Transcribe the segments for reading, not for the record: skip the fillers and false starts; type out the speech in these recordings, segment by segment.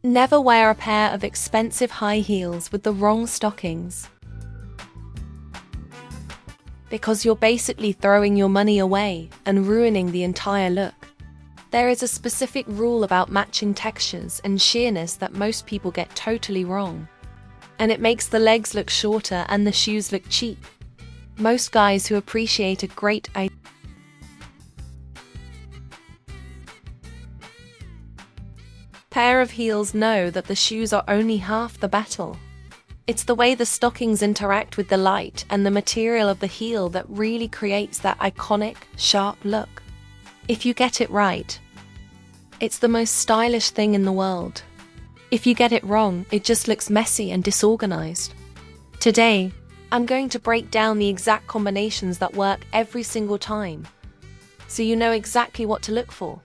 Never wear a pair of expensive high heels with the wrong stockings, because you're basically throwing your money away and ruining the entire look. There is a specific rule about matching textures and sheerness that most people get totally wrong, and it makes the legs look shorter and the shoes look cheap. Most guys who appreciate a great pair of heels know that the shoes are only half the battle. It's the way the stockings interact with the light and the material of the heel that really creates that iconic, sharp look. If you get it right, it's the most stylish thing in the world. If you get it wrong, it just looks messy and disorganized. Today, I'm going to break down the exact combinations that work every single time, so you know exactly what to look for.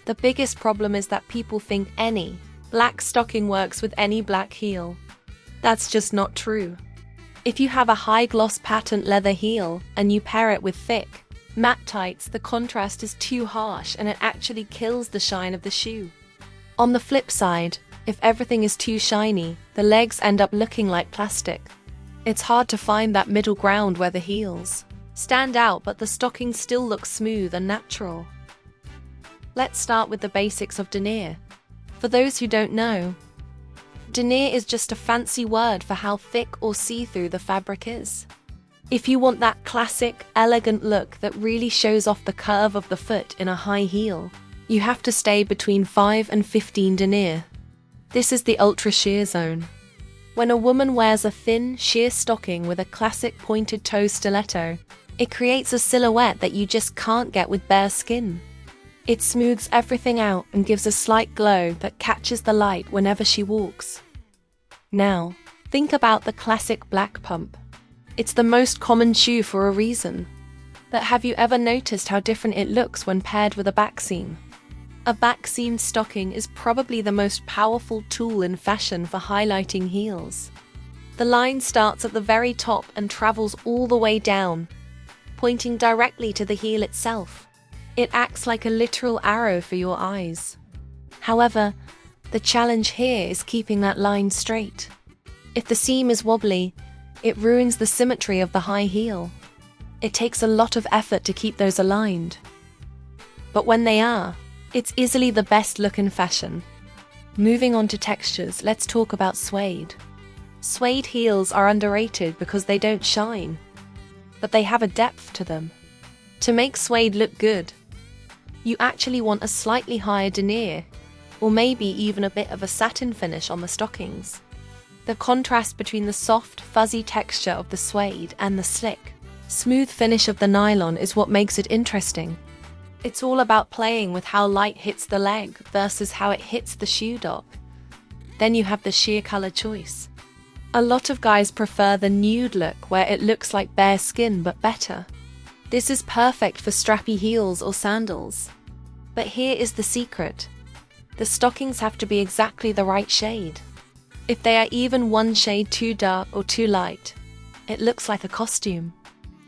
The biggest problem is that people think any black stocking works with any black heel. That's just not true. If you have a high-gloss patent leather heel and you pair it with thick, matte tights, the contrast is too harsh and it actually kills the shine of the shoe. On the flip side, if everything is too shiny, the legs end up looking like plastic. It's hard to find that middle ground where the heels stand out but the stocking still looks smooth and natural. Let's start with the basics of denier. For those who don't know, denier is just a fancy word for how thick or see-through the fabric is. If you want that classic, elegant look that really shows off the curve of the foot in a high heel, you have to stay between 5 and 15 denier. This is the ultra sheer zone. When a woman wears a thin, sheer stocking with a classic pointed toe stiletto, it creates a silhouette that you just can't get with bare skin. It smooths everything out and gives a slight glow that catches the light whenever she walks. Now, think about the classic black pump. It's the most common shoe for a reason. But have you ever noticed how different it looks when paired with a backseam? A backseam stocking is probably the most powerful tool in fashion for highlighting heels. The line starts at the very top and travels all the way down, pointing directly to the heel itself. It acts like a literal arrow for your eyes. However, the challenge here is keeping that line straight. If the seam is wobbly, it ruins the symmetry of the high heel. It takes a lot of effort to keep those aligned. But when they are, it's easily the best look in fashion. Moving on to textures, let's talk about suede. Suede heels are underrated because they don't shine, but they have a depth to them. To make suede look good, you actually want a slightly higher denier, or maybe even a bit of a satin finish on the stockings. The contrast between the soft, fuzzy texture of the suede and the slick, smooth finish of the nylon is what makes it interesting. It's all about playing with how light hits the leg versus how it hits the shoe dog. Then you have the sheer color choice. A lot of guys prefer the nude look where it looks like bare skin but better. This is perfect for strappy heels or sandals. But here is the secret. The stockings have to be exactly the right shade. If they are even one shade too dark or too light, it looks like a costume.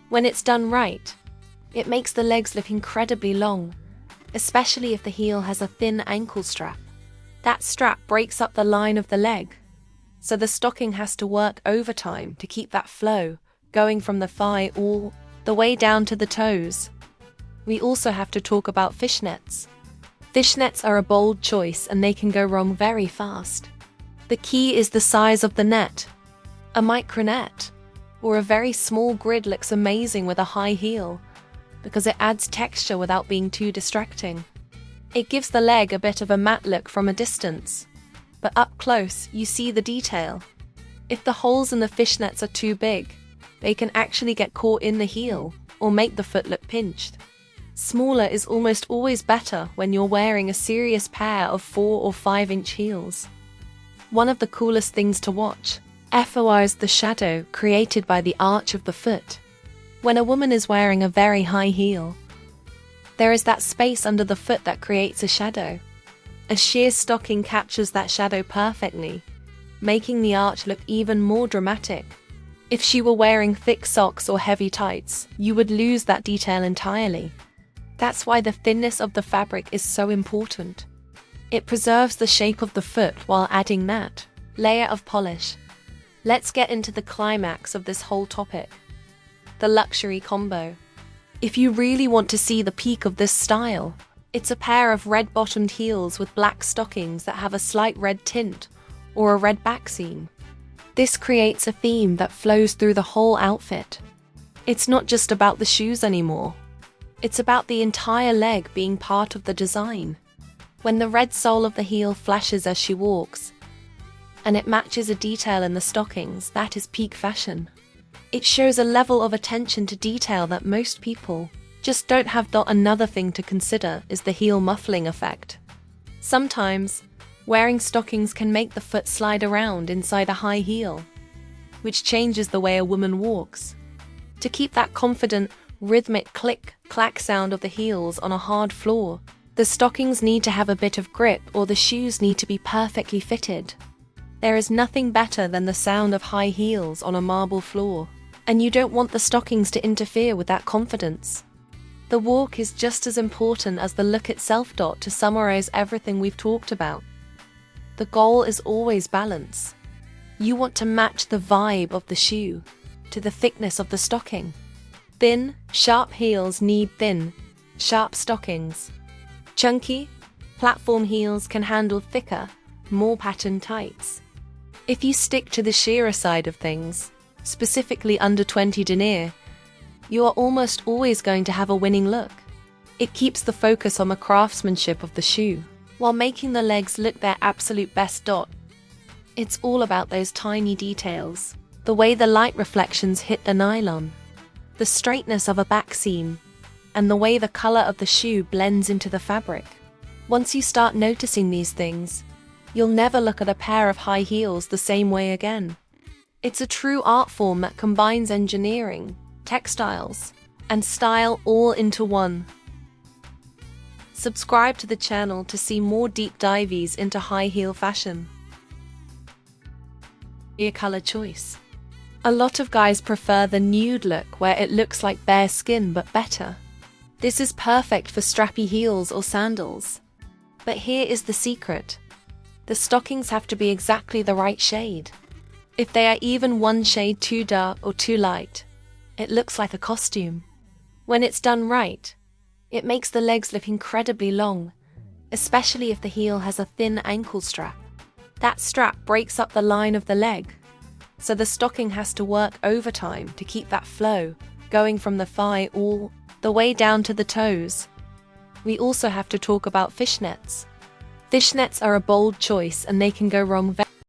When it's done right, it makes the legs look incredibly long, especially if the heel has a thin ankle strap. That strap breaks up the line of the leg, so the stocking has to work overtime to keep that flow going from the thigh all the way down to the toes. We also have to talk about fishnets. Fishnets are a bold choice and they can go wrong very fast. The key is the size of the net. A micronet or a very small grid looks amazing with a high heel because it adds texture without being too distracting. It gives the leg a bit of a matte look from a distance, but up close you see the detail. If the holes in the fishnets are too big, they can actually get caught in the heel or make the foot look pinched. Smaller is almost always better when you're wearing a serious pair of 4 or 5 inch heels. One of the coolest things to watch, FOR, is the shadow created by the arch of the foot. When a woman is wearing a very high heel, there is that space under the foot that creates a shadow. A sheer stocking captures that shadow perfectly, making the arch look even more dramatic. If she were wearing thick socks or heavy tights, you would lose that detail entirely. That's why the thinness of the fabric is so important. It preserves the shape of the foot while adding that layer of polish. Let's get into the climax of this whole topic. The luxury combo. If you really want to see the peak of this style, it's a pair of red-bottomed heels with black stockings that have a slight red tint or a red backseam. This creates a theme that flows through the whole outfit. It's not just about the shoes anymore. It's about the entire leg being part of the design. When the red sole of the heel flashes as she walks, and it matches a detail in the stockings, that is peak fashion. It shows a level of attention to detail that most people just don't have. Another thing to consider is the heel muffling effect. Sometimes, wearing stockings can make the foot slide around inside a high heel, which changes the way a woman walks. To keep that confident, rhythmic click-clack sound of the heels on a hard floor, the stockings need to have a bit of grip or the shoes need to be perfectly fitted. There is nothing better than the sound of high heels on a marble floor, and you don't want the stockings to interfere with that confidence. The walk is just as important as the look itself. To summarize everything we've talked about, the goal is always balance. You want to match the vibe of the shoe to the thickness of the stocking. Thin, sharp heels need thin, sharp stockings. Chunky, platform heels can handle thicker, more patterned tights. If you stick to the shearer side of things, specifically under 20 denier, you are almost always going to have a winning look. It keeps the focus on the craftsmanship of the shoe, while making the legs look their absolute best. It's all about those tiny details, the way the light reflections hit the nylon, the straightness of a back seam, and the way the color of the shoe blends into the fabric. Once you start noticing these things, you'll never look at a pair of high heels the same way again. It's a true art form that combines engineering, textiles, and style all into one. Subscribe to the channel to see more deep dives into high heel fashion. Your color choice. A lot of guys prefer the nude look where it looks like bare skin but better. This is perfect for strappy heels or sandals. But here is the secret. The stockings have to be exactly the right shade. If they are even one shade too dark or too light, it looks like a costume. When it's done right, it makes the legs look incredibly long, especially if the heel has a thin ankle strap. That strap breaks up the line of the leg, so the stocking has to work overtime to keep that flow going from the thigh all the way down to the toes. We also have to talk about fishnets. Fishnets are a bold choice and they can go wrong very